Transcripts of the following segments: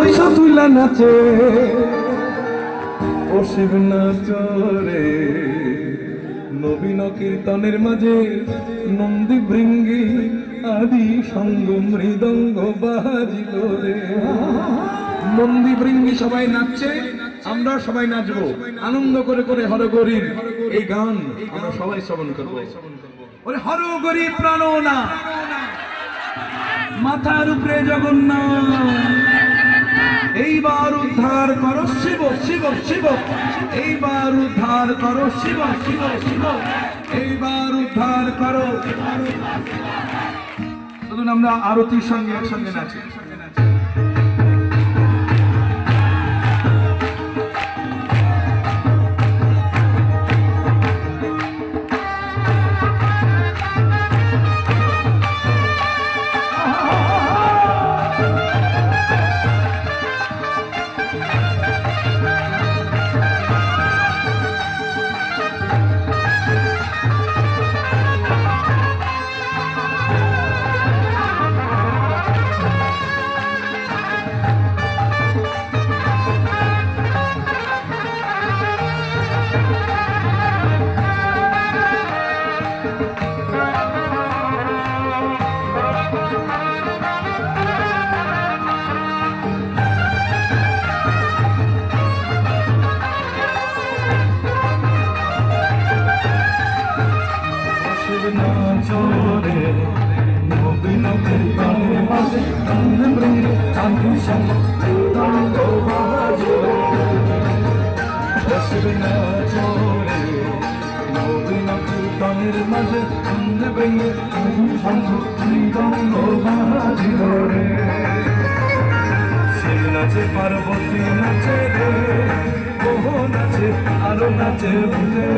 পয়সা তুইলা নাচে ও শিব নাচরে নবীন কীর্তনের মাঝে নন্দী ভৃঙ্গি আদি সঙ্গ মৃদঙ্গ বাজিল রে। নন্দী ভৃঙ্গি সবাই নাচছে, আমরা সবাই নাচবো, আনন্দ করে করে হরগরির এই গান আমরা সবাই শ্রবণ করবো। ওরে হরগরি প্রাণনা মাথার উপরে জগন্নাথ, এইবার উদ্ধার করো শিব শিব শিব, এইবার উদ্ধার করো শিব শিব শিব, এইবার উদ্ধার করো। শুধু আমরা আরতির সঙ্গে একসঙ্গে নাচি। নাচে পার্বতী নাচে রে, ওহ নাচে আরো নাচে ভুলে,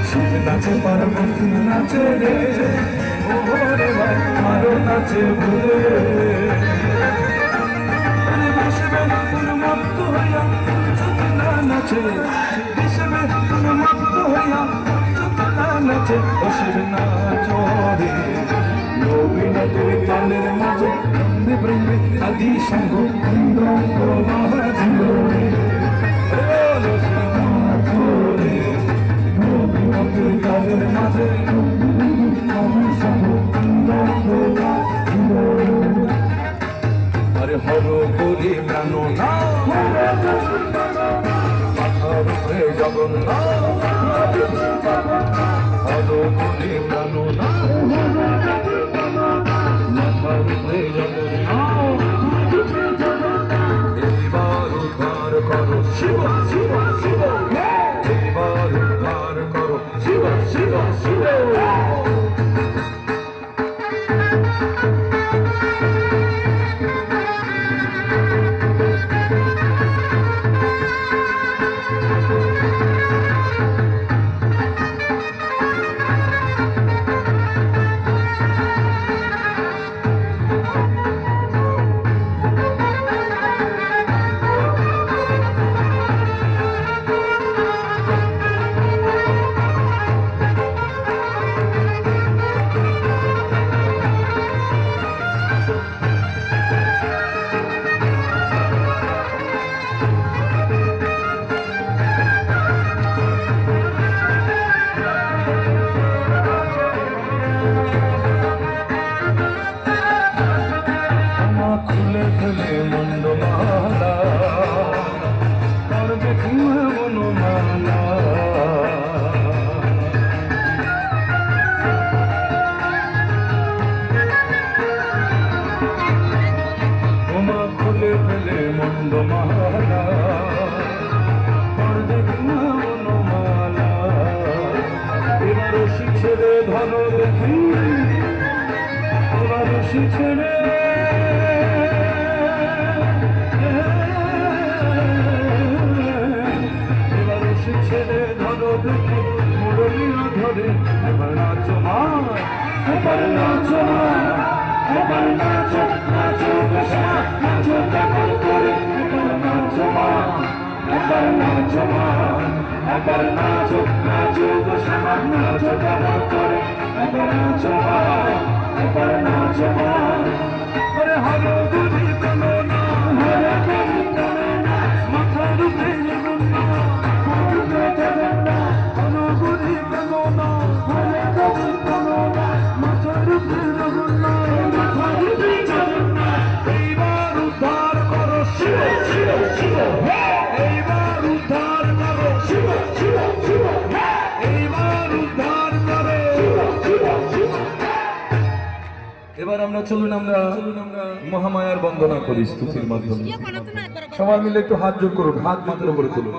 শিব নাচে পার্বতী নাচে রে, ওহ রে ভাই আরো নাচে ভুলে। মত্ত হইয়া চতনা নাচে, হিসেবে মত্ত হইয়া চতনা নাচে, ও শিব নাচরে নবীন কীর্তনের মাঝে নন্দী ভৃঙ্গি আদি সঙ্গ মৃদঙ্গ বাজিল রে। নবীন কীর্তনের মাঝে আদি সঙ্গ মৃদঙ্গ বাজিল রে। আরে হর করি প্রাণনা মাথার উপরে জগন্নাথ, হর করি প্রাণনা মাথার উপরে জগন্নাথ, এইবার উদ্ধার করো শিব শিব শিব, এইবার উদ্ধার করো শিব শিব শিব। হরে গুরি গণনা হরে গুরি গণনা মাথার উপরে জগন্নাথ হরে জগন্নাথ হরে গুরি গণনা হরে গুরি গণনা মাথার উপরে জগন্নাথ মাথার উপরে জগন্নাথ এইবার উদ্ধার করো শিব শিব শিব এইবার উদ্ধার করো শিব শিব শিব এইবার উদ্ধার করো শিব শিব শিব। এবার আমরা চলুন আমরা মহামায়ার বন্দনা করি স্তুতির মাধ্যমে। সবাই মিলে একটু হাত জোর করুন, হাত মাথার উপরে তুলুন।